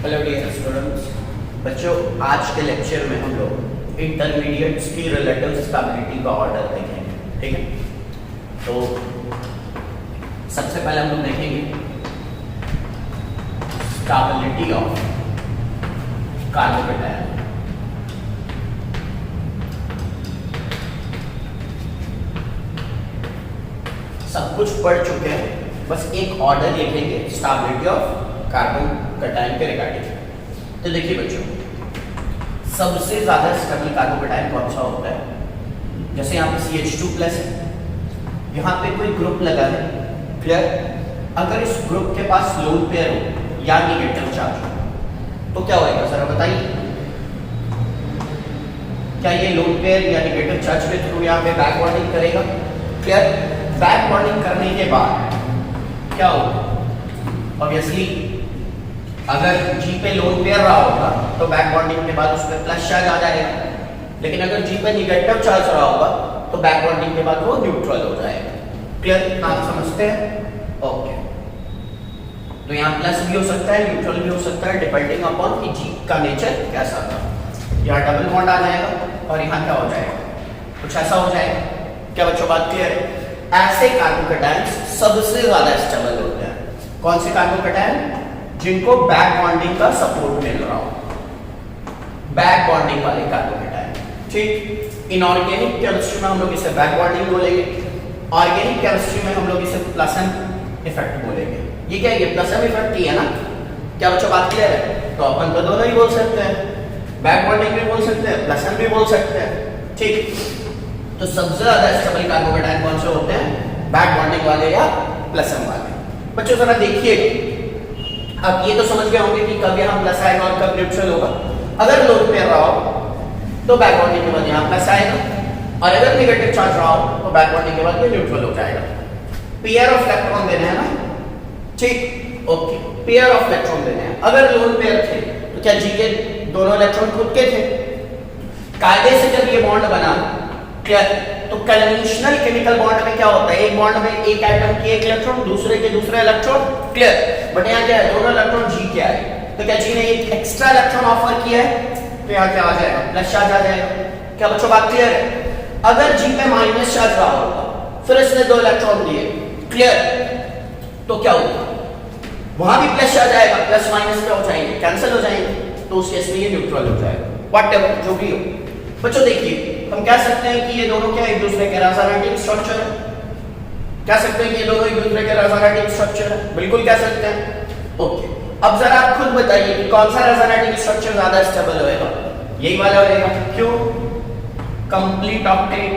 Hello dear students. बच्चों, आज के लेक्चर में हम लोग इंटरमीडिएट्स की रिलेटिव स्टेबिलिटी का ऑर्डर देखेंगे। ठीक है, तो सबसे पहले हम लोग देखेंगे स्टेबिलिटी ऑफ कार्बोकेटायन। सब कुछ पढ़ चुके हैं, बस एक ऑर्डर लिखेंगे स्टेबिलिटी ऑफ कार्बन कैटायन के रिगार्डिंग। तो देखिए बच्चों, सबसे ज्यादा स्टेबल कार्बोकेटायन कौन सा होता है? जैसे यहाँ पे CH2+ है, यहाँ पे कोई ग्रुप लगा है, क्लियर? अगर इस ग्रुप के पास लोन पेयर हो या निगेटिव चार्ज हो तो क्या होएगा सर बताइए? क्या ये लोन पेयर या निगेटिव चार्ज के थ्रू यहाँ पे बैक बॉन्डिंग करेगा? क्लियर? बैक बॉन्डिंग करने के बाद क्या होगा? ऑब्वियसली अगर G पे लोन पेयर रहा होगा तो बैक बॉन्डिंग के बाद उस पे प्लस चार्ज आ जाएगा, लेकिन अगर G पे निगेटिव चार्ज रहा होगा तो बैक बॉन्डिंग के बाद वो न्यूट्रल हो जाएगा। क्लियर? आप समझते हैं? ओके, तो यहाँ प्लस भी हो सकता है, न्यूट्रल भी हो सकता है, डिपेंडिंग अपॉन कि G का नेचर कैसा था। यहाँ डबल बॉन्ड आ जाएगा और यहाँ क्या हो जाएगा? कुछ ऐसा हो जाएगा। क्या बच्चों बात क्लियर है? ऐसे कार्बोकेटायन सबसे ज्यादा स्टेबल होते हैं। कौन से कार्बोकेटायन? जिनको बैक बॉन्डिंग का सपोर्ट मिल रहा हो, बैक बॉन्डिंग वाले कार्बोकेटायन। ठीक, इनऑर्गेनिक केमिस्ट्री में हम लोग इसे बैक बॉन्डिंग बोलेंगे, ऑर्गेनिक केमिस्ट्री में हम लोग इसे प्लसन इफेक्ट बोलेंगे। ये क्या है? ये प्लसन इफेक्ट ही है ना? क्या बच्चों बात क्लियर है? तो अपन तो दोनों ही बोल सकते हैं, बैक बॉन्डिंग भी बोल सकते हैं, प्लसन भी बोल सकते हैं। ठीक, तो सबसे ज्यादा स्टेबल कार्बोकेटायन कौन से होते हैं? बैक बॉन्डिंग वाले या प्लसन वाले। बच्चों जरा देखिए, अब ये तो समझ गए होंगे कि कब यहाँ प्लस आएगा और कब न्यूट्रल होगा। अगर लोन पेयर रहा हो तो बैक बॉन्डिंग के बाद यहाँ प्लस आएगा, और अगर नेगेटिव चार्ज रहा हो तो बैक बॉन्डिंग के बाद ये न्यूट्रल हो जाएगा। पेयर ऑफ इलेक्ट्रॉन देने हैं ना? ठीक, ओके, पेयर ऑफ इलेक्ट्रॉन देने हैं। अगर लोन पेयर थे तो क्या G के दोनों इलेक्ट्रॉन खुद के थे? कायदे से जब ये बॉन्ड बना, क्लियर, तो कन्वेंशनल केमिकल बॉन्ड में क्या होता है? एक बॉन्ड में एक एटम की एक इलेक्ट्रॉन, दूसरे के दूसरे इलेक्ट्रॉन, क्लियर। बट यहाँ क्या है? दोनों इलेक्ट्रॉन G के आए, तो क्या G ने एक एक्स्ट्रा इलेक्ट्रॉन ऑफर किया है? तो यहाँ क्या आ जाएगा? प्लस चार्ज आ जाएगा। क्या बच्चों बात क्लियर है? अगर G पे माइनस चार्ज रहा होगा, फिर इसने दो इलेक्ट्रॉन दिए, क्लियर, तो क्या होगा? वहां भी प्लस चार्ज आएगा, प्लस माइनस क्या हो जाएंगे? कैंसिल हो जाएंगे, तो उस केस में ये न्यूट्रल हो जाएगा। व्हाटएवर जो भी हो। बच्चों देखिए, हम कह सकते हैं कि ये दोनों क्या एक दूसरे के रेजोनेटिंग स्ट्रक्चर है। कह सकते हैं कि ये दोनों एक दूसरे के रेजोनेटिंग स्ट्रक्चर है, बिल्कुल कह सकते हैं। ओके, अब जरा आप खुद बताइए कि कौन सा रेजोनेटिंग स्ट्रक्चर ज्यादा स्टेबल होएगा? यही वाला होएगा। क्यों? Complete octet,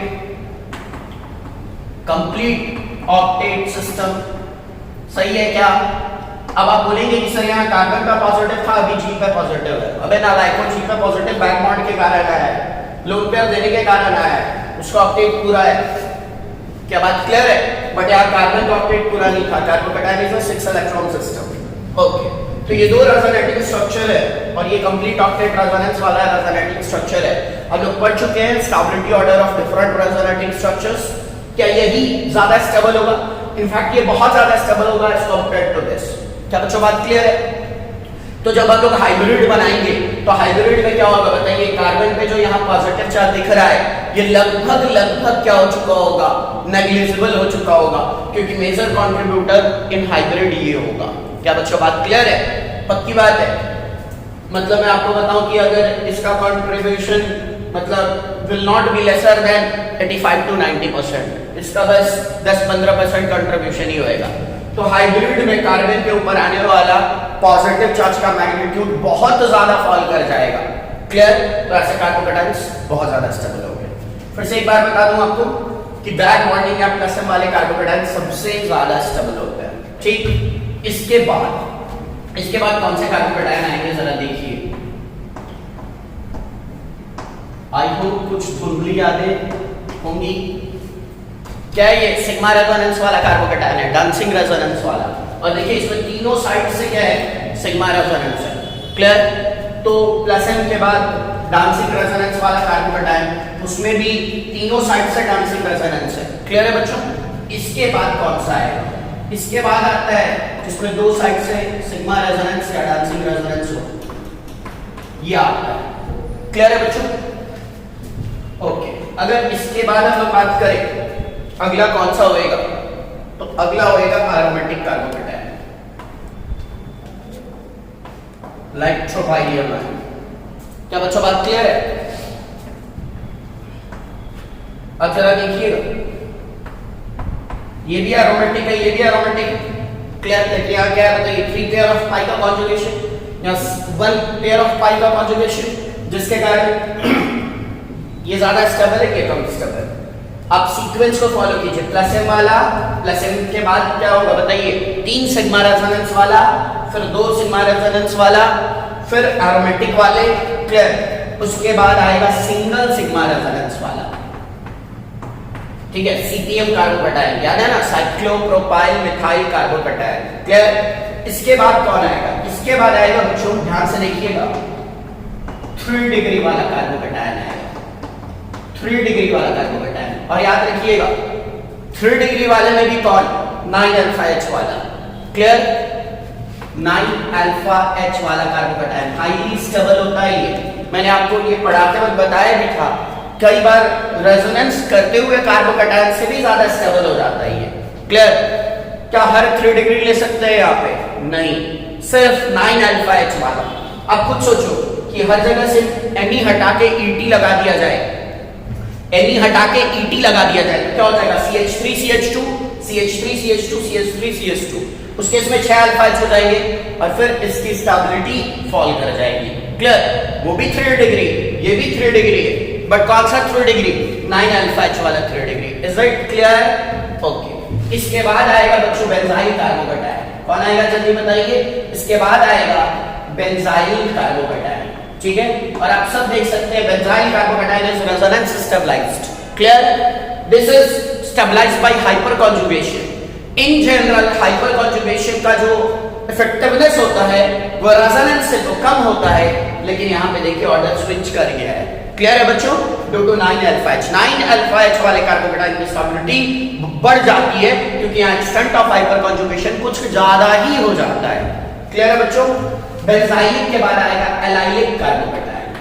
complete octet system. सही है क्या? अब आप बोलेंगे कि सर यहाँ कार्बन का पॉजिटिव था, अभी G पे पॉजिटिव है। अबे नालायक, G पे पॉजिटिव बैक बॉन्ड के कारण आया है, लोन पेयर देने के कारण आया है, उसका ऑक्टेट पूरा है। क्या बात क्लियर है? बट यार कार्बन का ऑक्टेट पूरा नहीं था। Carbocation is a 6 electron system. Okay, तो ये दो रेजोनेटिंग स्ट्रक्चर है और ये कंप्लीट ऑक्टेट रेजोनेंस वाला रेजोनेटिंग स्ट्रक्चर है। अब लोग पढ़ चुके हैं stability order of different resonating structures. क्या यही ज्यादा स्टेबल होगा? इनफैक्ट ये बहुत ज्यादा स्टेबल होगा एज कंपेयर्ड टू दिस। क्या बच्चों बात क्लियर है? तो जब हम लोग हाइब्रिड बनाएंगे तो हाइब्रिड में क्या होगा बताइए? कार्बन पे जो यहाँ पॉजिटिव चार्ज दिख रहा है, ये लगभग क्या हो चुका होगा? नेग्लिजिबल हो चुका होगा, क्योंकि मेजर कंट्रीब्यूटर इन हाइब्रिड ये होगा। क्या बच्चों बात क्लियर है? पक्की बात है। मतलब मैं आपको बताऊं कि अगर इसका कंट्रीब्यूशन मतलब will not be lesser than 85 to 90%, इसका बस 10-15% कंट्रीब्यूशन ही होएगा। तो हाइब्रिड में कार्बन के ऊपर आने वाला पॉजिटिव चार्ज का मैग्नीट्यूड बहुत ज्यादा फॉल कर जाएगा। क्लियर? तो ऐसे कार्बोकेटायन्स बहुत ज्यादा स्टेबल हो गए। फिर से एक बार बता दूं आपको कि बैक बॉन्डिंग या प्लसन वाले कार्बोकेटायन सबसे ज्यादा स्टेबल होते हैं। ठीक, इसके बाद कौन से कार्बोकेटायन आएंगे जरा देखिए। आई होप कुछ धुंधली यादें होंगी। क्या ये सिग्मा रेजोनेंस वाला कार्बोकेटायन है, डांसिंग रेजोनेंस वाला। और देखिए इसमें तीनों साइड से क्या है? सिग्मा रेजोनेंस है। क्लियर? तो प्लसन के बाद डांसिंग रेजोनेंस वाला कार्बोकेटायन, उसमें भी तीनों साइड से डांसिंग रेजोनेंस है। क्लियर है बच्चों? इसके बाद कौन सा आएगा? इसके बाद आता है जिसमें दो साइड से सिग्मा रेजोनेंस या डांसिंग रेजोनेंस हो। ये आता है। क्लियर है बच्चों? ओके, अगर इसके बाद हम लोग बात करें अगला कौन सा होएगा, तो अगला होएगा एरोमेटिक कार्बोकेटायन, लाइक ट्रोपाइलियम। क्या बच्चों बात क्लियर है? अब जरा देखिएगा, ये भी एरोमेटिक है, ये भी एरोमेटिक। क्लियर है? क्या क्या है बताइए? 3 पेयर ऑफ पाई का कॉन्जुगेशन या 1 पेयर ऑफ पाई का कॉन्जुगेशन, जिसके कारण ये ज्यादा स्टेबल है, ये कम स्टेबल है। आप सीक्वेंस को फॉलो कीजिए, प्लस एम वाला, प्लस एम के बाद क्या होगा बताइए? 3 सिग्मा रेजोनेंस वाला, फिर 2 सिग्मा रेजोनेंस वाला, फिर एरोमेटिक वाले। क्लियर? उसके बाद आएगा सिंगल सिग्मा रेजोनेंस वाला। ठीक है, सीपीएम कार्बोकेटायन, याद है ना? Cyclopropyl methyl carbocation. क्लियर? इसके बाद कौन आएगा? इसके बाद आएगा बच्चों, ध्यान से देखिएगा, 3 डिग्री वाला कार्बोकेटायन आएगा, 3 डिग्री वाला कार्बोकेटायन। और याद रखिएगा 3 डिग्री वाले में भी कौन? 9 अल्फा एच वाला। क्लियर? 9 अल्फा एच वाला कार्बोकेटायन हाईली स्टेबल होता है। ये मैंने आपको ये पढ़ाते वक्त बताया भी था, कई बार रेजोनेंस करते हुए कार्बोकेटायन से भी ज्यादा स्टेबल हो जाता है ये। क्लियर? क्या हर 3 डिग्री ले सकते हैं यहाँ पे? नहीं, सिर्फ 9 अल्फा एच वाला। अब खुद सोचो कि हर जगह से एनी हटा के ईटी लगा दिया जाए, एनी हटा के ईटी लगा दिया जाए तो क्या हो जाएगा? CH3 CH2 CH3 CH2 CH3 CH2। उस केस में 6 अल्फा एच हो जाएंगे और फिर इसकी स्टेबिलिटी फॉल कर जाएगी। क्लियर? वो भी 3 डिग्री, ये भी 3 डिग्री है, बट कौन सा 3 डिग्री? 9 अल्फा एच वाला 3 degree. Is it clear? Okay, इसके बाद आएगा बच्चों बेंजाइल कार्बोकेटायन। कौन आएगा जल्दी बताइए? इसके बाद आएगा बेंजाइल कार्बोकेटायन। ठीक है, और आप सब देख सकते हैं benzyl carbocation is resonance stabilised. Clear? This is stabilised by hyperconjugation. In general hyperconjugation का जो इफेक्टिवनेस होता है वो रेजोनेंस से तो कम होता है, लेकिन यहाँ पे देखिए ऑर्डर स्विच कर गया है। क्लियर है बच्चों? Due to 9 alpha H, 9 alpha H वाले कार्बोकेटायन की स्टेबिलिटी बढ़ जाती है क्योंकि यहाँ एक्सटेंट ऑफ हाइपर कॉन्जुगेशन कुछ ज्यादा ही हो जाता है। क्लियर है बच्चों? बेंजाइलिक के बाद आएगा एलाइलिक कार्बोकेटायन।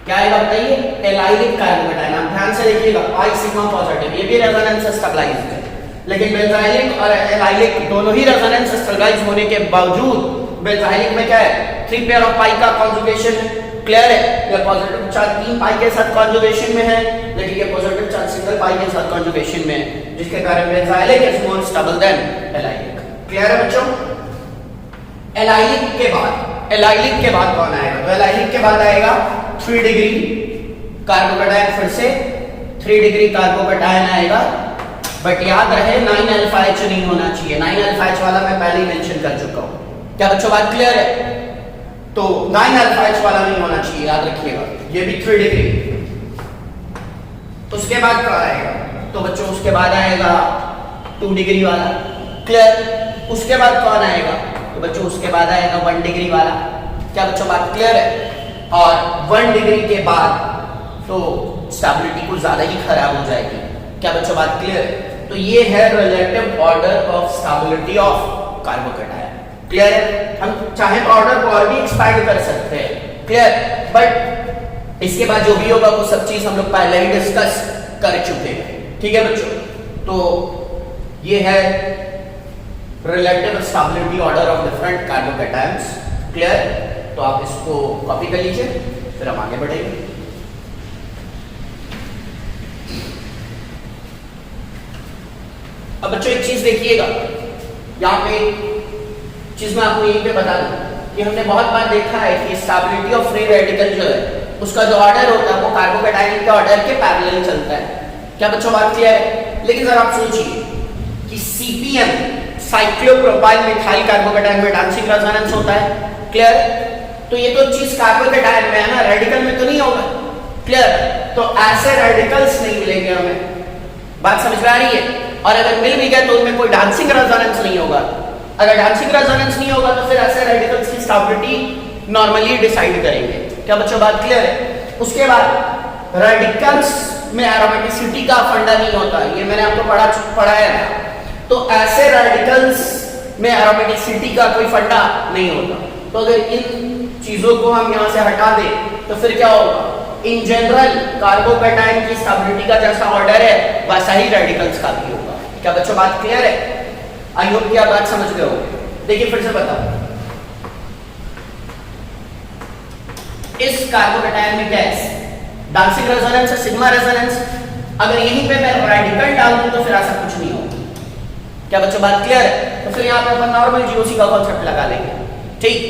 क्या आएगा बताइए? Allylic carbocation. आप ध्यान से देखिएगा, पाई सिग्मा पॉजिटिव, ये भी रेजोनेंस से स्टेबलाइज्ड है, लेकिन बेंजाइलिक और एलाइलिक दोनों ही रेजोनेंस से स्टेबलाइज होने के बावजूद बेंजाइलिक में क्या है? 3 पेयर ऑफ पाई का कॉन्जुगेशन है। क्लियर है? ये पॉजिटिव चार्ज 3 पाई के साथ कॉन्जुगेशन में है, लेकिन ये पॉजिटिव चार्ज सिंगल पाई के साथ कॉन्जुगेशन में है, जिसके कारण benzylic is more stable then allylic. Clear है बच्चों? एलाइलिक के बाद कौन आएगा? तो एलाइलिक के बाद आएगा 3 डिग्री कार्बोकेटायन, फिर से 3 डिग्री कार्बोकेटायन आएगा, बट याद रहे 9 अल्फा एच नहीं होना चाहिए। 9 अल्फा एच वाला मैं पहले ही मेंशन कर चुका हूं। क्या बच्चों बात क्लियर है? तो 9 अल्फा एच वाला नहीं होना चाहिए, याद रखिएगा। ये भी 3 डिग्री। उसके बाद क्या आएगा? तो बच्चों उसके बाद आएगा 2 डिग्री वाला। क्लियर? उसके बाद कौन आएगा? तो बच्चों उसके बाद आएगा 1 डिग्री वाला। क्या बच्चों बात क्लियर है? और 1 डिग्री के बाद तो स्टेबिलिटी कुछ ज्यादा ही खराब हो जाएगी। क्या बच्चों बात क्लियर है? तो ये है relative order of stability of carbocation. Clear है? हम चाहे तो ऑर्डर को और भी एक्सपैंड कर सकते हैं। क्लियर? बट इसके बाद जो भी होगा वो सब चीज हम लोग पहले ही डिस्कस कर चुके हैं। ठीक है बच्चों? तो ये है relative stability order of different carbocations. Clear? तो आप इसको कॉपी कर लीजिए, फिर हम आगे बढ़ेंगे। अब बच्चों एक चीज देखिएगा, यहाँ पे चीज मैं आपको यहीं पे बता दूं कि हमने बहुत बार देखा है कि स्टेबिलिटी ऑफ फ्री रेडिकल जो है उसका जो ऑर्डर होता है वो कार्बोकेटायन के ऑर्डर के पैरेलल चलता है। क्या बच्चों बात क्लियर है? लेकिन जरा आप सोचिए कि सीपीएम साइक्लोप्रोपाइल मिथाइल कार्बोकेटायन में डांसिंग रेजोनेंस होता है। क्लियर? तो ये तो चीज कार्बोकेटायन में है ना, रेडिकल में तो नहीं होगा। क्लियर? तो ऐसे रेडिकल्स नहीं मिलेंगे हमें। बात समझ में आ रही है? और अगर मिल भी गए तो उनमें कोई डांसिंग रेजोनेंस नहीं होगा। अगर डांसिंग रेजोनेंस नहीं होगा तो फिर ऐसे रेडिकल्स की स्टेबिलिटी नॉर्मली डिसाइड करेंगे। क्या बच्चों बात क्लियर है? उसके बाद रेडिकल्स में एरोमेटिसिटी का फंडा नहीं होता, ये मैंने आपको पढ़ाया था। तो ऐसे रेडिकल्स में एरोमेटिसिटी का कोई फंडा नहीं होता। तो अगर इन चीजों को हम यहां से हटा दें तो फिर क्या होगा? इन जनरल कार्बोकैटायन की स्टेबिलिटी का जैसा ऑर्डर है वैसा ही रेडिकल्स का भी होगा। क्या बच्चों बात क्लियर है? आई होप कि आप बात समझ गए हो। देखिए फिर से बताओ, इस कार्बोकैटायन में गैस डांसिंग रेजोनेंस है, सिग्मा रेजोनेंस। अगर यहीं पे मैं रेडिकल डाल दूं तो फिर ऐसा कुछ नहीं होगा। क्या बच्चों बात क्लियर है? तो फिर यहां पे अपन नॉर्मल जीओसी का कांसेप्ट लगा लेंगे, ठीक।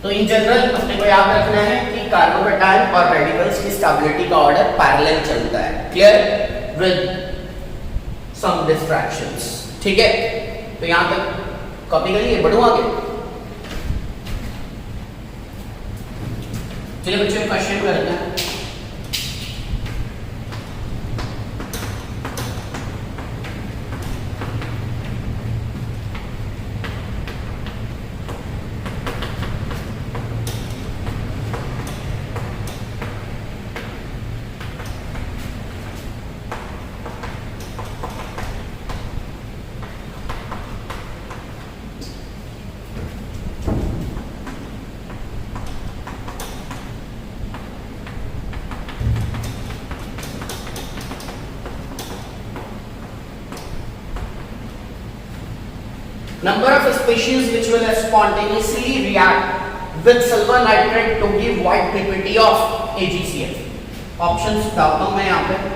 तो इन जनरल अपने को याद रखना है कि कार्बोकैटायन और रेडिकल्स की स्टेबिलिटी का ऑर्डर पैरेलल चलता है, क्लियर, विद सम डिस्ट्रैक्शंस, ठीक है। तो यहां तक कॉपी करिए, बढ़ो आगे। चलिए बच्चों क्वेश्चन करते हैं। Number of species which will spontaneously react with silver nitrate to give white PPT of AgCl. Options डालता हूं मैं यहाँ पे।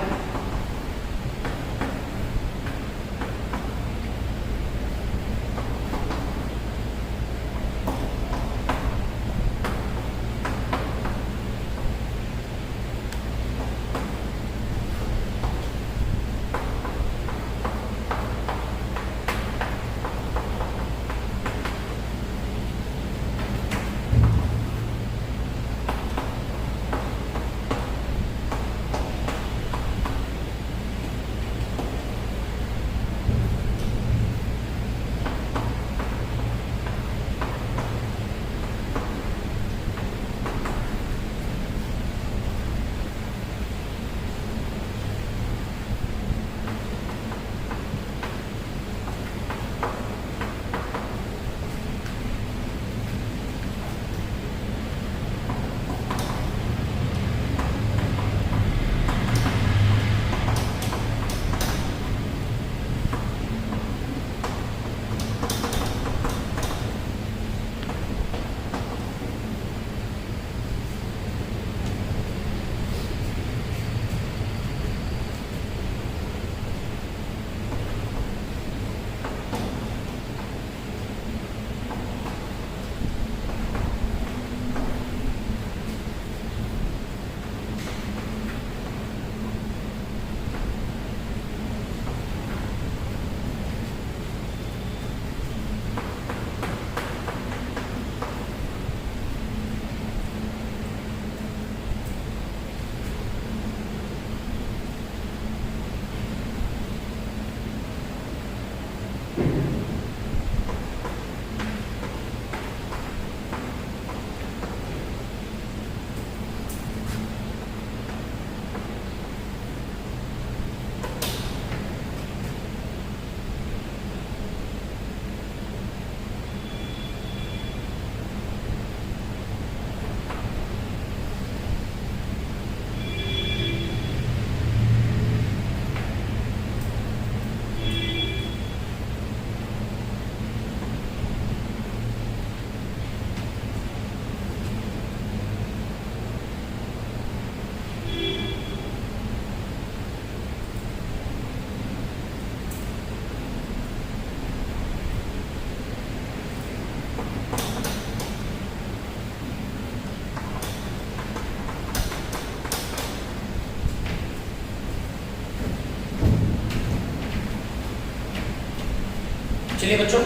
चलिए बच्चों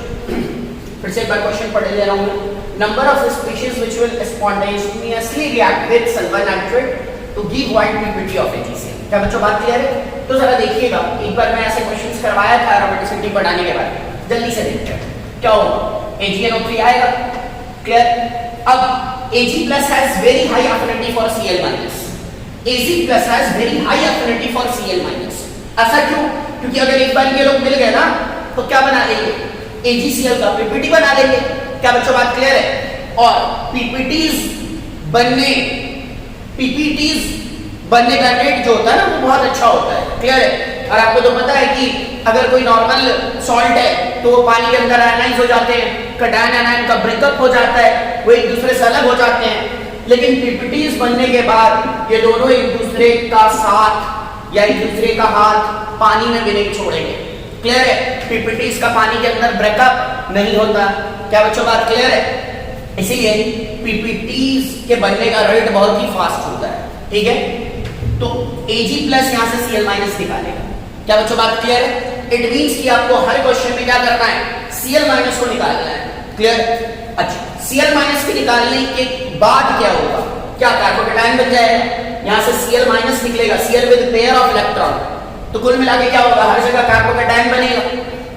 फिर से एक बार क्वेश्चन पढ़ ले रहा हूं मैं। Number of species which will spontaneously react with silver nitrate to give white PPT of AgCl। क्या बच्चों बात क्लियर है? तो जरा देखिएगा, एक बार मैं ऐसे क्वेश्चंस करवाया था एरोमेटिसिटी बढ़ाने के बाद, जल्दी से देखते हैं क्या होगा। AgNO3 आएगा, क्लियर। अब Ag+ has very high affinity for Cl-, Ag+ has very high affinity for Cl-। ऐसा क्यों? क्योंकि अगर एक बार ये लोग मिल गए ना तो क्या बना लेंगे? AgCl का पीपीटी बना लेंगे। क्या बच्चों बात क्लियर है? और पीपीटीज बनने का रेट जो होता है ना वो बहुत अच्छा होता है। क्लियर है? और आपको तो पता है कि अगर कोई नॉर्मल सॉल्ट है तो वो पानी के अंदर आयनाइज हो जाते हैं, कैटायन आयनाइन का ब्रेकअप हो जाता है, वो एक दूसरे से अलग हो जाते हैं। लेकिन पीपीटीज बनने के बाद ये दोनों एक दूसरे का साथ या एक दूसरे का हाथ पानी में भी नहीं छोड़ेंगे। क्लियर है? पीपीटीज का पानी के अंदर ब्रेकअप नहीं होता। क्या बच्चों बात क्लियर है? इसीलिए पीपीटीज के बनने का रेट बहुत ही फास्ट होता है। ठीक है, तो Ag प्लस यहां से Cl माइनस निकालेगा। क्या बच्चों बात क्लियर है? इट मींस कि आपको हर क्वेश्चन में क्या करना है, Cl माइनस को निकालना है। क्लियर? अच्छा, Cl माइनस के निकालने के बाद क्या होगा, क्या कार्बोकेटायन बन जाएगा, यहां से Cl माइनस निकलेगा, Cl with pair of electron, तो कुल मिला के क्या होगा, हर जगह कार्बोकेटायन बनेगा।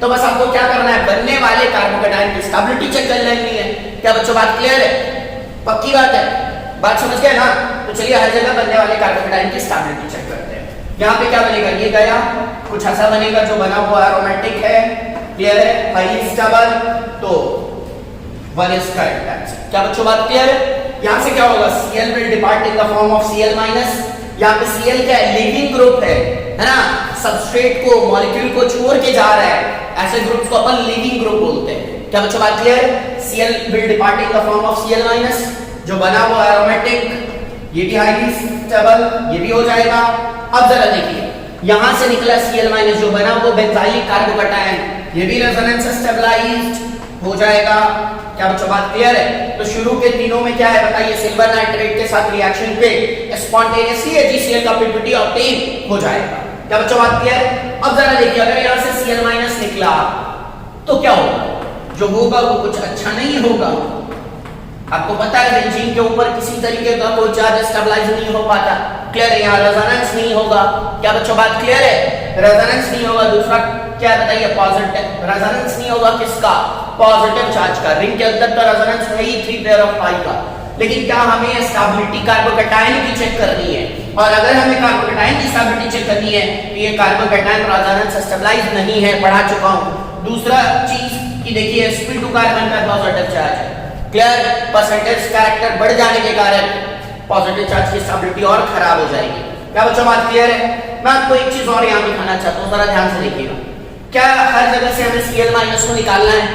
तो बस आपको क्या करना है, बनने वाले कार्बोकेटायन की स्टेबिलिटी चेक कर लेनी है। क्या बच्चों बात क्लियर है? पक्की बात है, बात समझ गए ना? तो चलिए हर जगह बनने वाले कार्बोकेटायन की स्टेबिलिटी चेक करते हैं। यहाँ पे क्या बनेगा, ये गया, कुछ ऐसा बनेगा जो बना हुआ एरोमेटिक है। क्लियर है? हाईली स्टेबल, तो 1 is correct। क्या बच्चों बात क्लियर है? यहाँ से क्या होगा, Cl will depart in the form of Cl minus। यहाँ पे Cl क्या है, लिविंग ग्रुप है ना, सबस्ट्रेट को, मॉलिक्यूल को छोड़ के जा रहा है, ऐसे ग्रुप्स को अपन लिविंग ग्रुप बोलते हैं। क्या बच्चों बात clear? Cl will depart in the form of Cl minus, जो बना हुआ एरोमेटिक, ये भी हाईली स्टेबल, ये भी हो जाएगा। अब जरा देखिए, यहां से निकला Cl माइनस जो बना वो बेंजाइलिक कार्बोकेटायन, ये भी रेजोनेंस स्टेबलाइज्ड हो जाएगा। क्या बच्चों बात क्लियर है? तो शुरू के तीनों में क्या है बताइए, सिल्वर नाइट्रेट के साथ रिएक्शन पे स्पॉन्टेनियसली AgCl का पीपीटी ऑब्टेन हो जाएगा। क्या बच्चों बात क्लियर है? अब जरा देखिए, अगर यहां से Cl माइनस निकला तो क्या होगा, जो होगा वो कुछ अच्छा नहीं होगा। आपको पता है बेंजीन के ऊपर किसी तरीके का कोई चार्ज स्टेबलाइज नहीं हो पाता। क्लियर है? यहाँ रेजोनेंस नहीं होगा। क्या बच्चों बात क्लियर है? रेजोनेंस नहीं होगा। दूसरा क्या बताइए, पॉजिटिव रेजोनेंस नहीं होगा, किसका, पॉजिटिव चार्ज का। रिंग के अंदर तो रेजोनेंस है ही 3 पेयर ऑफ पाई का, लेकिन क्या हमें स्टेबिलिटी कार्बोकेटायन की चेक करनी है, और अगर हमें कार्बोकेटायन की स्टेबिलिटी चेक करनी है तो ये कार्बोकेटायन रेजोनेंस स्टेबलाइज नहीं है, पढ़ा चुका हूं। दूसरा चीज कि देखिए sp2 कार्बन का पॉजिटिव चार्ज है। क्लियर? परसेंटेज कैरेक्टर बढ़ जाने के कारण पॉजिटिव चार्ज की स्टेबिलिटी और खराब हो जाएगी। क्या बच्चों बात क्लियर है? मैं आपको एक चीज और यहां दिखाना चाहता हूं, जरा ध्यान से देखिएगा। क्या हर जगह से हमें Cl माइनस को निकालना है?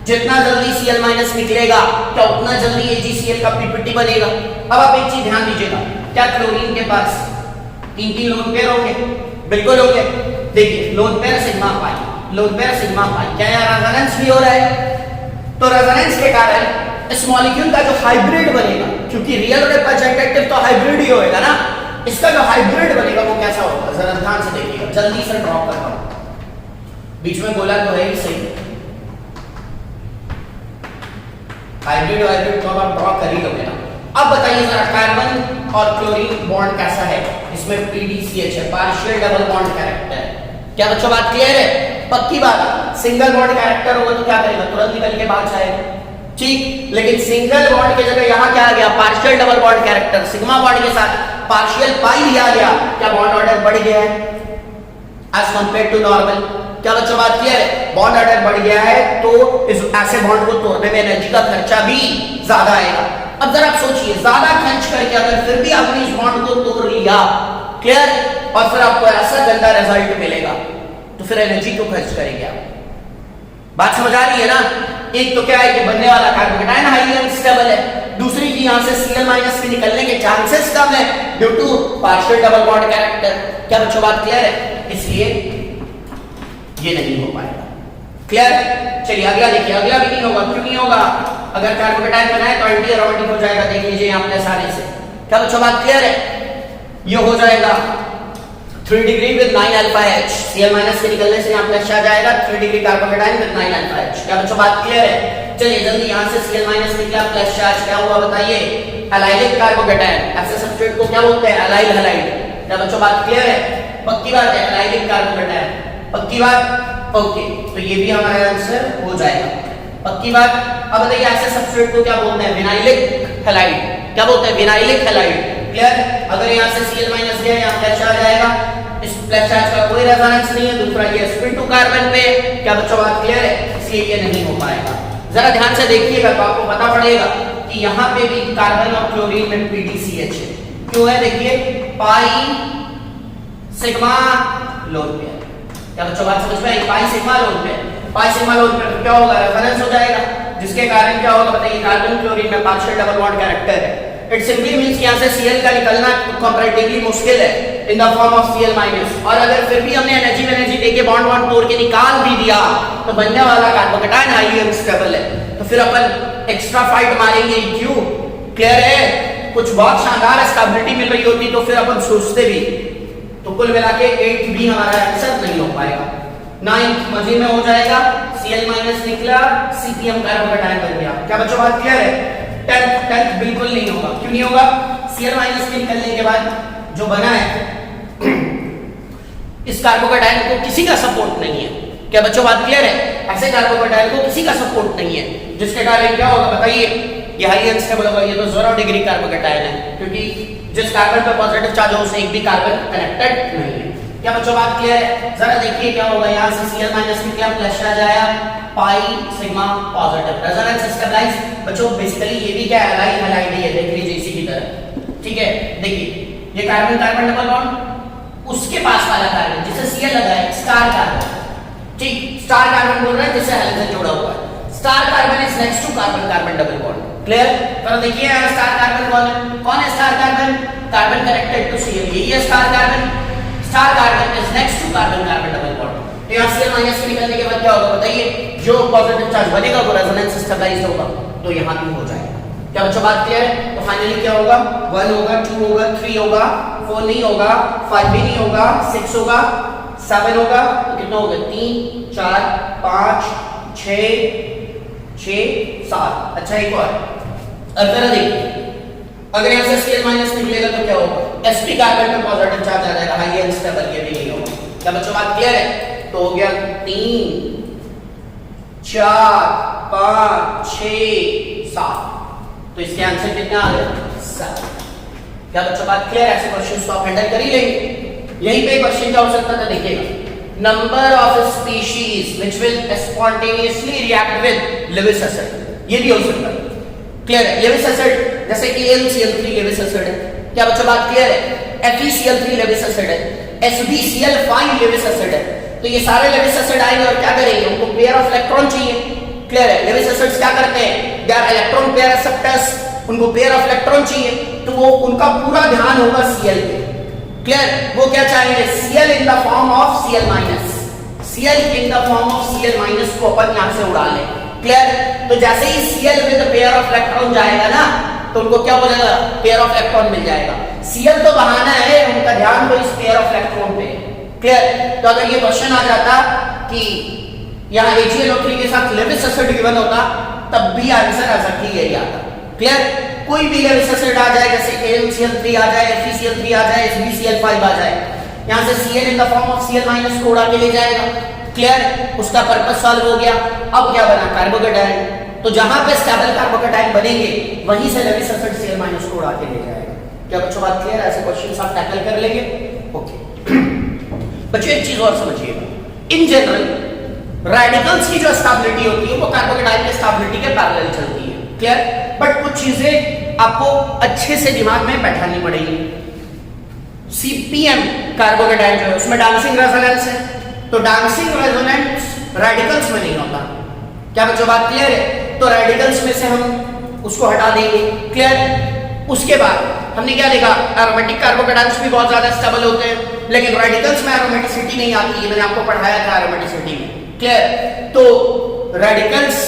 जितना जल्दी Cl माइनस निकलेगा क्या उतना जल्दी AgCl का पीपीटी बनेगा। अब आप एक चीज ध्यान दीजिएगा, क्या क्लोरीन के पास 3 लोन पेयर होंगे? बिल्कुल होंगे। देखिए lone pair sigma pi, lone pair sigma pi, क्या यहाँ रेजोनेंस भी हो रहा है? तो रेजोनेंस के कारण इस मॉलिक्यूल का जो हाइब्रिड बनेगा, क्योंकि रियल और रिप्रेजेंटेटिव तो हाइब्रिड ही होएगा ना, इसका जो हाइब्रिड बनेगा वो कैसा होगा, जरा ध्यान से देखिएगा। जल्दी से ड्रॉ करता हूं, बीच में गोला तो है ही सही, हाइब्रिड तो आप ड्रॉ कर ही लोगे ना। अब बताइए जरा कार्बन और क्लोरीन बॉन्ड कैसा है, इसमें PDCH है, पार्शियल डबल बॉन्ड कैरेक्टर। क्या बच्चों बात क्लियर है? पक्की बात। सिंगल बॉन्ड कैरेक्टर होगा तो क्या करेगा, तुरंत निकल के बाहर जाएगा। ठीक, लेकिन सिंगल बॉन्ड की जगह यहां क्या आ गया, partial double bond character, sigma bond के साथ पार्शियल पाई भी आ गया। क्या बॉन्ड ऑर्डर बढ़ गया है एज कंपेयर टू नॉर्मल? क्या बच्चों बात क्लियर है? बॉन्ड ऑर्डर बढ़ गया है तो इस ऐसे बॉन्ड को तोड़ने में एनर्जी का खर्चा भी ज्यादा आएगा। अब जरा आप सोचिए, ज्यादा खर्च करके अगर फिर भी आपने इस बॉन्ड को तोड़ लिया, क्लियर, और फिर आपको ऐसा गंदा रिजल्ट मिलेगा, तो फिर एनर्जी क्यों खर्च करेंगे आप? बात समझ आ रही है ना? एक तो क्या है कि बनने वाला कार्बोकेटायन हाईली अनस्टेबल है, दूसरी की यहां से Cl माइनस के निकलने के चांसेस कम है due to partial double bond character. क्या बच्चों बात क्लियर है? इसलिए ये नहीं हो पाएगा। क्लियर? चलिए अगला देखिए, अगला भी नहीं होगा। क्यों नहीं होगा? अगर कार्बोकेटायन बनाए तो एंटी एरोमेटिक हो जाएगा, देख लीजिए यहां प्लस आने से। क्या बच्चों बात क्लियर है? ये हो जाएगा 3 degree with 9 alpha H, Cl minus के निकलने से यहां प्लस आ जाएगा 3 degree carbocation with 9 alpha H। क्या बच्चों बात क्लियर है? चलिए जल्दी यहां से Cl माइनस निकला, प्लस चार्ज, क्या हुआ बताइए, एलाइलिक कार्बोकेटायन। ऐसे सब्सट्रेट को क्या बोलते हैं, एलाइल हैलाइड। क्या बच्चों बात क्लियर है? पक्की बात है, एलाइलिक कार्बोकेटायन, पक्की बात। ओके, तो ये भी हमारा आंसर हो जाएगा, पक्की बात। अब बताइए ऐसे सब्सट्रेट को क्या बोलते हैं, विनाइलिक हैलाइड। क्या बोलते हैं, विनाइलिक हैलाइड। क्लियर? अगर यहां से Cl माइनस गया, यहां प्लस आ जाएगा, इस प्लस चार्ज का कोई रेजोनेंस नहीं है। दूसरा ये sp2 कार्बन पे। क्या बच्चों बात क्लियर है? इसलिए ये नहीं हो पाएगा। जरा ध्यान से देखिएगा तो आपको पता पड़ेगा कि यहाँ पे भी कार्बन और क्लोरीन में PDCH है। क्यों है? देखिए पाई सिग्मा लोन पेयर। क्या बच्चों बात समझ में आई? Pi sigma lone pair, pi sigma lone pair तो क्या होगा? रेजोनेंस हो जाएगा, जिसके कारण क्या होगा बताइए? कार्बन क्लोरीन में पार्शियल डबल बॉन्ड कैरेक्टर है। इट सिंपली मींस यहां से Cl का निकलना कंपैरेटिवली मुश्किल है in the form of Cl minus. और अगर फिर भी हमने एनर्जी देके बॉन्ड तोड़ के निकाल भी दिया तो बनने वाला कार्बोकैटायन हाईली अनस्टेबल है। तो फिर अपन एक्स्ट्रा फाइट मारेंगे क्यों? क्लियर है? कुछ बहुत शानदार स्टेबिलिटी मिल रही होती तो फिर अपन सोचते भी। तो कुल मिला के 8 भी हमारा आंसर नहीं हो पाएगा। 9th मजे में हो जाएगा, Cl माइनस निकला, CpM कार्बोकैटायन बन गया। क्या बच्चों बात क्लियर है? 10th बिल्कुल नहीं होगा। क्यों नहीं होगा? Cl माइनस के निकलने के बाद जो बना है इस कार्बोकैटायन को किसी का सपोर्ट नहीं है। क्या बच्चों बात क्लियर है? ऐसे कार्बोकैटायन को किसी का सपोर्ट नहीं है, जिसके कारण क्या होगा बताइए? ये हाईली अनस्टेबल होगा। ये तो 0 डिग्री कार्बोकैटायन है, क्योंकि जिस कार्बन पे पॉजिटिव चार्ज हो उससे एक भी कार्बन कनेक्टेड नहीं है। क्या बच्चों बात क्लियर है? जरा देखिए क्या होगा, यहाँ से Cl माइनस निकला, प्लस आ जाएगा pi sigma positive, resonance stabilise. बच्चों बेसिकली ये भी क्या है? हैलाइड है, देख लीजिए इसी की तरह। ठीक है, देखिए ये कार्बन कार्बन डबल बॉन्ड, उसके पास वाला कार्बन जिसे Cl लगा है स्टार कार्बन, ठीक, स्टार कार्बन बोल रहे हैं जिससे हाइड्रोजन जुड़ा हुआ है। Star carbon is next to carbon carbon double bond. Clear? तो देखिए यहाँ स्टार कार्बन कौन है? Star carbon, carbon connected to Cl, यही है star carbon. Star carbon is next to carbon carbon double bond. तो यहाँ Cl माइनस के निकलने के बाद क्या होगा बताइए? जो पॉजिटिव चार्ज बनेगा वो रेजोनेंस स्टेबलाइज्ड होगा, तो यहाँ भी हो जाएगा। क्या बच्चों बात क्लियर है? तो फाइनली क्या होगा? 1 होगा, 2 होगा, 3 होगा, 4 नहीं होगा, 5 भी नहीं होगा, 6 होगा, 7 होगा, तो कितना होगा? 3 4 5 6 7। अच्छा एक और अगर देखिए, अगर यहाँ से Cl माइनस निकलेगा तो क्या होगा? sp कार्बन में पॉजिटिव चार्ज आ जाएगा, हाईली अनस्टेबल, ये भी नहीं होगा। क्या बच्चों बात क्लियर है? तो हो गया 3 4 5 6 7। तो इसके आंसर कितना आ गया? 7। क्या बच्चों बात क्लियर है? ऐसे क्वेश्चंस तो आप हैंडल कर ही लेंगे। यहीं पे क्वेश्चन क्या हो सकता था देखिएगा, number of species which will spontaneously react with Lewis acid, ये भी हो सकता है। क्लियर है? लेविस एसिड जैसे कि AlCl3 लेविस एसिड है। क्या बच्चों बात क्लियर है? FeCl3 लेविस एसिड है, SbCl5 लेविस एसिड है। तो ये सारे लेविस एसिड आएंगे और क्या करेंगे? उनको पेयर ऑफ इलेक्ट्रॉन चाहिए। क्लियर है? लेविस एसिड्स क्या करते हैं? They are electron pair acceptors, उनको पेयर ऑफ इलेक्ट्रॉन चाहिए, तो वो उनका पूरा ध्यान होगा Cl पे। क्लियर? वो क्या चाहेंगे? Cl in the form of Cl minus, Cl in the form of Cl minus को अपन यहां से उड़ा लें। क्लियर? तो जैसे ही Cl with pair of electron जाएगा ना, तो उनको क्या बोलेगा? पेयर ऑफ इलेक्ट्रॉन मिल जाएगा। Cl तो बहाना है, उनका ध्यान तो इस पेयर ऑफ इलेक्ट्रॉन पे। क्लियर? तो अगर ये क्वेश्चन आ जाता कि यहाँ AgNO3 के साथ लेविस एसिड गिवन होता, तब भी आंसर एग्जैक्टली यही आता। क्लियर? कोई भी लेविस एसिड आ जाए, जैसे AlCl3 आ जाए, FeCl3 आ जाए, SbCl5 आ जाए, यहाँ से Cl in the form of Cl minus को उड़ा के ले जाएगा। क्लियर? उसका पर्पस सॉल्व हो गया। अब क्या बना? कार्बोकैटायन। तो जहां पे स्टेबल कार्बोकैटायन बनेंगे वहीं से लेविस एसिड Cl माइनस को उड़ा के ले जाएगा। क्या बच्चों बात क्लियर है? ऐसे क्वेश्चंस आप टैकल कर लेंगे। ओके बच्चों एक चीज और समझिएगा, इन जनरल रेडिकल्स की जो स्टेबिलिटी होती है वो कार्बोकैटायन की स्टेबिलिटी के पैरेलल चलती है। क्लियर? बट कुछ चीजें आपको अच्छे से दिमाग में बैठानी पड़ेगी। CpM कार्बोकैटायन जो है उसमें डांसिंग रेजोनेंस है, तो डांसिंग रेजोनेंस रेडिकल्स में नहीं होता। क्या बच्चों बात क्लियर है? तो रेडिकल्स में से हम उसको हटा देंगे। क्लियर? उसके बाद हमने क्या देखा? एरोमेटिक कार्बोकैटायंस भी बहुत ज्यादा स्टेबल होते हैं, लेकिन रेडिकल्स में एरोमेटिसिटी नहीं आती है। मैंने आपको पढ़ाया था एरोमेटिसिटी में। क्लियर? तो रेडिकल्स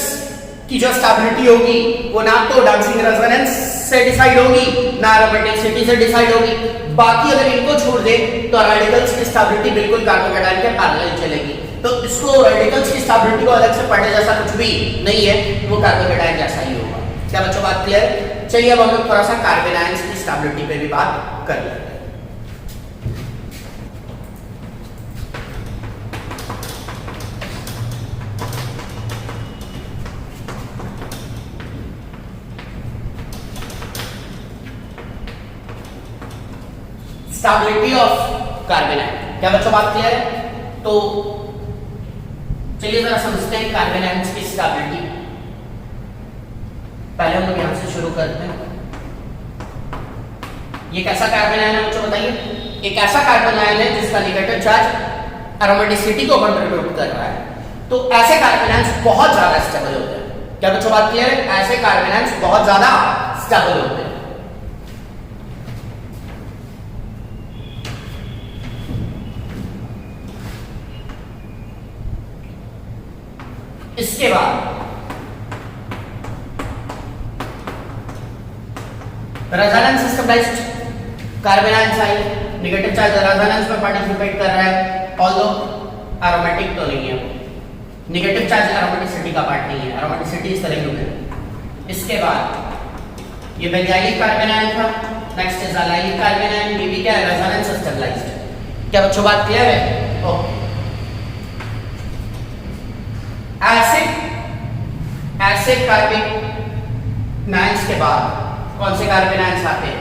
की जो स्टेबिलिटी होगी वो ना तो डांसिंग रेजोनेंस से डिसाइड होगी, ना एरोमेटिसिटी से डिसाइड होगी। बाकी अगर इनको छोड़ दे तो रेडिकल्स की स्टेबिलिटी बिल्कुल कार्बोकैटायन के पैरेलल चलेगी। तो इसको रेडिकल्स की स्टेबिलिटी को अलग से पढ़ने जैसा कुछ भी नहीं है, वो कार्बोकैटायन जैसा ही होगा। क्या बच्चों बात क्लियर? चलिए अब हम लोग थोड़ा सा कार्बन आयंस की स्टेबिलिटी पे भी बात कर लेते हैं। Stability of carbon ion. क्या बच्चों बात क्लियर है? तो चलिए जरा समझते हैं कार्बन आयंस की स्टेबिलिटी। पहले हम लोग यहां से शुरू करते हैं। ये कैसा कार्बन आयन है मुझे बताइए? एक ऐसा कार्बन आयन है जिसका नेगेटिव चार्ज एरोमेटिसिटी को कंट्रीब्यूट कर रहा है। तो ऐसे कार्बन आयन्स बहुत ज्यादा स्टेबल होते हैं। क्या बच्चों बात क्लियर है? ऐसे कार्बन आयन्स बहुत ज्यादा स्टेबल होते हैं। इसके बाद रेजोनेंस स्टेबलाइज्ड कार्बन आयन्स आई, नेगेटिव चार्ज रेजोनेंस में पार्टिसिपेट कर रहा है, ऑल्दो एरोमेटिक तो नहीं है, नेगेटिव चार्ज एरोमेटिसिटी का पार्ट नहीं है, एरोमेटिसिटी इस तरह की। इसके बाद ये बेंजाइलिक कार्बन आयन था, next is allylic carbon ion, ये भी क्या है? Resonance stabilised. क्या बच्चों बात क्लियर है? ओके। ऐसे कार्बन आयन्स के बाद कौन से कार्बन आयन्स आते हैं?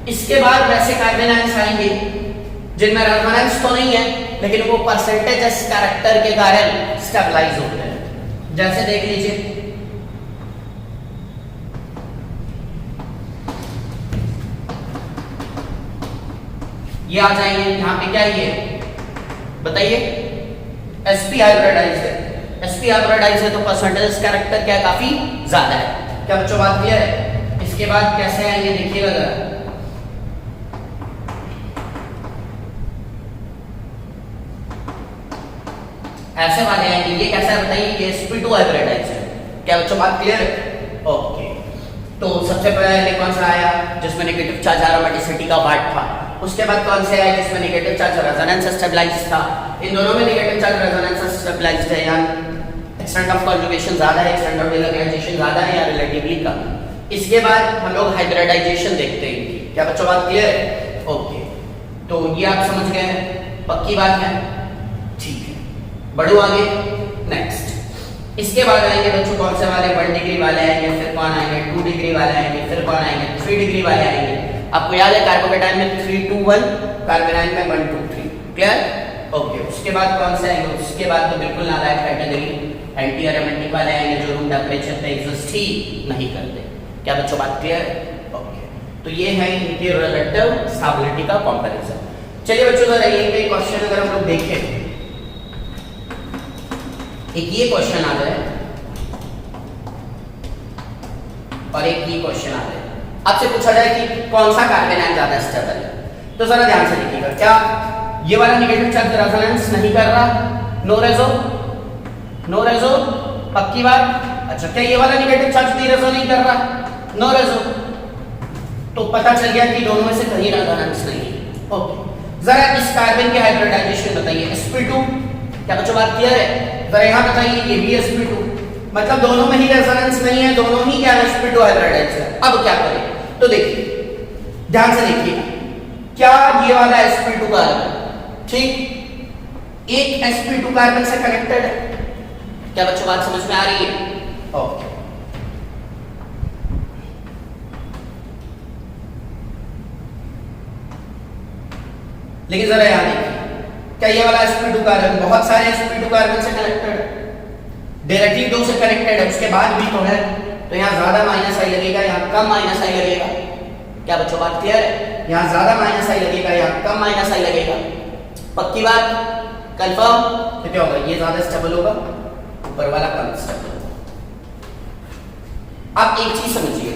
इसके बाद वैसे कार्बन आयन्स आएंगे जिनमें रेजोनेंस तो नहीं है लेकिन वो परसेंटेज कैरेक्टर के कारण स्टेबलाइज होते हैं। जैसे देख लीजिए, ये आ जाएंगे यहां पे, क्या ये बताइए? sp हाइब्रिडाइज्ड है, sp हाइब्रिडाइज्ड है तो परसेंटेज कैरेक्टर क्या काफी ज्यादा है। क्या बच्चों बात क्लियर है? इसके बाद कैसे आएंगे देखिएगा जरा, ऐसे वाले आएंगे। ये कैसा है बताइए? ये sp2 हाइब्रिडाइज्ड है। क्या बच्चों बात क्लियर है? ओके। तो सबसे पहले कौन सा आया जिसमें नेगेटिव चार्ज एरोमेटिसिटी का पार्ट था? उसके बाद कौन से आया जिसमें नेगेटिव चार्ज रेजोनेंस स्टेबलाइज्ड था? इन दोनों में नेगेटिव चार्ज रेजोनेंस स्टेबलाइज्ड है, यानी एक्सटेंट ऑफ कॉन्जुगेशन ज्यादा है, एक्सटेंट ऑफ डिलगाइजेशन ज्यादा है या रिलेटिवली कम। इसके बाद हम लोग हाइब्रिडाइजेशन देखते हैं। क्या बच्चों बात क्लियर है? ओके। तो ये आप समझ गए हैं, पक्की बात है, ठीक है। बढ़ो आगे, नेक्स्ट। इसके बाद आएंगे बच्चों कौन से वाले? 1 डिग्री वाले आएंगे, फिर कौन आएंगे? 2 डिग्री वाले आएंगे, फिर कौन आएंगे? 3 डिग्री वाले आएंगे। आपको याद है कार्बोकेटाइन में 3 2 1, कार्बन आयन में 1 2 3, क्लियर? ओके। उसके बाद कौन से आएंगे? उसके बाद तो बिल्कुल नालायक कैटेगरी एंटी एरोमेटिक वाले आएंगे जो रूम टेंपरेचर पे एग्जिस्ट ही नहीं करते। क्या बच्चों बात क्लियर? ओके। तो ये है इनकी रिलेटिव स्टेबिलिटी का कंपैरिजन। चलिए बच्चों जरा ये क्वेश्चन अगर हम लोग देखें, एक ये क्वेश्चन आ गया और एक ये क्वेश्चन आ गया। आपसे पूछा जाए कि कौन सा कार्बन आयन ज्यादा स्टेबल है, तो जरा ध्यान से देखिएगा। क्या ये वाला नेगेटिव चार्ज रेजोनेंस नहीं कर रहा? नो रेजो, नो रेजो, पक्की बात। अच्छा, क्या ये वाला नेगेटिव चार्ज भी रेजो नहीं कर रहा? नो रेजो। तो पता चल गया कि दोनों में से कहीं रेजोनेंस नहीं है। ओके। जरा इस कार्बन के हाइब्रिडाइजेशन बताइए, sp2। क्या बच्चों बात क्लियर है? जरा यहां बताइए, ये भी sp2, मतलब दोनों में ही रेजोनेंस नहीं है, दोनों ही क्या sp2 हाइब्रिडाइज्ड है। अब क्या करें? तो देखिए, ध्यान से देखिए, क्या ये वाला sp2 कार्बन, ठीक, एक sp2 कार्बन से कनेक्टेड है। क्या बच्चों बात समझ में आ रही है? ओके। लेकिन जरा यहां देखिए, क्या ये वाला sp2 कार्बन बहुत सारे sp2 कार्बन से कनेक्टेड है, डायरेक्टली 2 से कनेक्टेड है, उसके बाद भी तो है, तो यहाँ ज्यादा माइनस आई लगेगा, यहाँ कम माइनस आई लगेगा। क्या बच्चों बात क्लियर है? यहाँ ज्यादा माइनस आई लगेगा, यहाँ कम माइनस आई लगेगा। पक्की बात, कंफर्म? तो क्या होगा? ये ज्यादा स्टेबल होगा, ऊपर वाला कम स्टेबल होगा। आप एक चीज समझिए,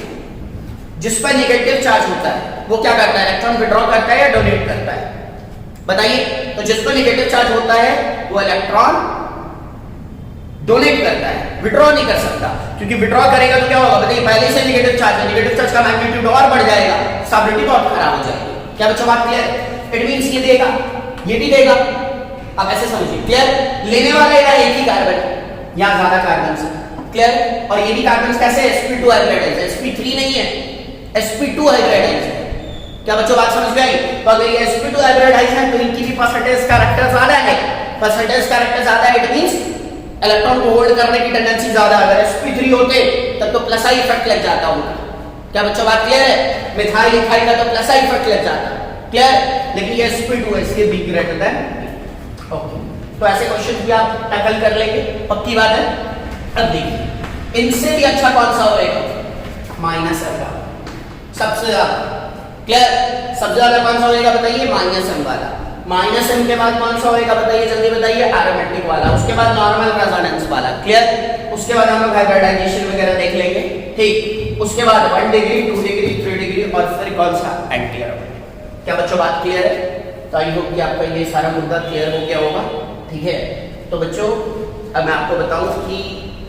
जिस पर नेगेटिव चार्ज होता है वो क्या करता है? इलेक्ट्रॉन विड्रॉ करता है या डोनेट करता है? बताइए। तो जिस पर नेगेटिव चार्ज होता है वो इलेक्ट्रॉन डोनेट करता है, विड्रॉ नहीं कर सकता, क्योंकि विड्रॉ करेगा तो क्या होगा बताइए? पहले से नेगेटिव चार्ज है, नेगेटिव चार्ज का मैग्नीट्यूड और बढ़ जाएगा, स्टेबिलिटी बहुत खराब हो जाएगी। क्या बच्चों बात क्लियर? इट मींस ये देगा, ये भी देगा। अब ऐसे समझिए, क्लियर? लेने वाला एक ही कार्बन, यहां ज्यादा कार्बन से, क्लियर? और ये भी कार्बन कैसे? sp2 हाइब्रिडाइज्ड है, sp3 नहीं है, sp2 हाइब्रिडाइज्ड है। क्या बच्चों बात समझ में आई? तो अगर ये sp2 हाइब्रिडाइज्ड है तो इनकी भी परसेंटेज कैरेक्टर ज्यादा है, परसेंटेज कैरेक्टर ज्यादा है, इट मींस इलेक्ट्रॉन को होल्ड करने की टेंडेंसी ज्यादा। अगर sp3 होते तब तो प्लस आई इफेक्ट लग जाता उनका। क्या बच्चों बात क्लियर है? मिथाइल इथाइल का तो प्लस आई इफेक्ट लग जाता, क्लियर? लेकिन ये sp2 है, इसलिए b ग्रेटर देन। ओके। तो ऐसे क्वेश्चन भी आप टैकल कर लेंगे, पक्की बात है। अब देखिए, इनसे भी अच्छा कौन सा होगा? माइनस m वाला सबसे ज्यादा। क्लियर? सबसे ज्यादा कौन सा होएगा बताइए? माइनस m वाला। माइनस m के बाद कौन सा होएगा बताइए, जल्दी बताइए? एरोमेटिक वाला। उसके बाद नॉर्मल रेजोनेंस वाला। क्लियर? उसके बाद हम लोग हाइब्रिडाइजेशन वगैरह देख लेंगे। ठीक, उसके बाद 1 डिग्री 2 डिग्री 3 डिग्री और फिर कौन सा? Anti aromatic. क्या बच्चों बात क्लियर है? तो आई होप कि आपका ये सारा मुद्दा क्लियर हो गया होगा। ठीक है, तो बच्चों अब मैं आपको बताऊं कि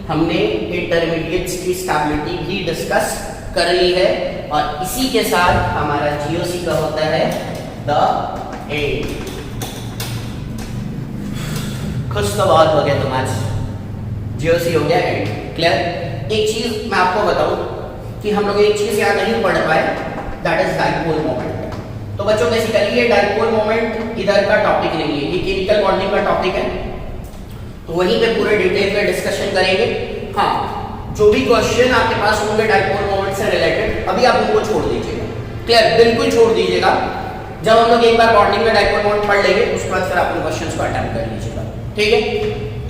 हमने इंटरमीडिएट्स की स्टेबिलिटी भी डिस्कस कर ली है और इसी के साथ हमारा जीओसी का होता है द एंड। खुश तो बहुत हो गया तुम आज, जीओसी हो गया एंड। क्लियर? एक चीज मैं आपको बताऊं कि हम लोग एक चीज यहाँ नहीं पढ़ पाए, दैट इज डाइपोल मोमेंट। तो बच्चों बेसिकली ये डाइपोल मोमेंट इधर का टॉपिक नहीं है, ये केमिकल बॉन्डिंग का टॉपिक है, तो वहीं पे पूरे डिटेल में डिस्कशन करेंगे। हाँ, जो भी क्वेश्चन आपके पास होंगे डाइपोल मोमेंट से रिलेटेड, अभी आप उनको छोड़ दीजिएगा। क्लियर? बिल्कुल छोड़ दीजिएगा। जब हम लोग एक बार बॉन्डिंग में डाइपोल मोमेंट पढ़ लेंगे उसके बाद फिर आप उन क्वेश्चंस को अटेम्प्ट कर लीजिएगा। ठीक है?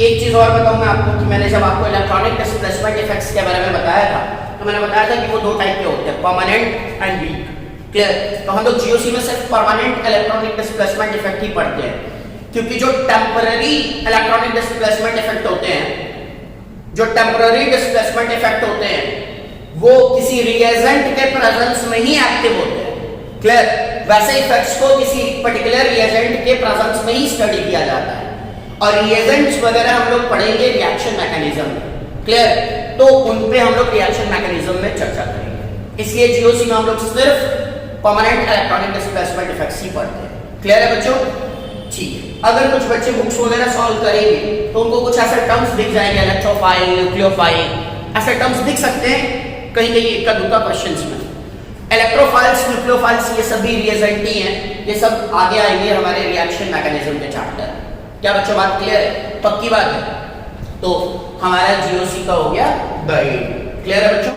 एक चीज और बताऊं मैं आपको कि मैंने जब आपको इलेक्ट्रॉनिक डिस्प्लेसमेंट इफेक्ट्स के बारे में बताया था, तो मैंने बताया था कि वो 2 टाइप के होते हैं, परमानेंट एंड वीक। क्लियर? तो हम लोग जीओसी में सिर्फ परमानेंट इलेक्ट्रॉनिक डिस्प्लेसमेंट इफेक्ट ही पढ़ते हैं, क्योंकि जो टेम्पररी इलेक्ट्रॉनिक डिस्प्लेसमेंट इफेक्ट होते हैं, जो टेम्पररी डिस्प्लेसमेंट इफेक्ट होते हैं, वो किसी रिएजेंट के प्रेजेंस में ही एक्टिव होते हैं। क्लियर? वैसे इफेक्ट्स को किसी पर्टिकुलर रिएजेंट के प्रेजेंस में ही स्टडी किया जाता है और रिएजेंट्स वगैरह हम लोग पढ़ेंगे रिएक्शन मैकेनिज्म में। क्लियर? तो उन पे हम लोग रिएक्शन मैकेनिज्म में चर्चा करेंगे। इसलिए जीओसी में हम लोग सिर्फ परमानेंट इलेक्ट्रॉनिक डिस्प्लेसमेंट इफेक्ट्स ही पढ़ते हैं। क्लियर है बच्चों? ठीक है। अगर कुछ बच्चे बुक्स वगैरह सॉल्व करेंगे तो उनको कुछ ऐसे टर्म्स दिख जाएंगे, इलेक्ट्रोफाइल, न्यूक्लियोफाइल, ऐसे टर्म्स दिख सकते हैं कहीं कहीं एक का दूसरा क्वेश्चंस में। इलेक्ट्रोफाइल्स, न्यूक्लियोफाइल्स ये सभी रिएजेंट ही हैं, ये सब आगे आएंगे हमारे रिएक्शन मैकेनिज्म के चैप्टर। क्या बच्चों बात क्लियर है? पक्की बात है? तो हमारा जीओसी का हो गया द एंड। क्लियर है बच्चों?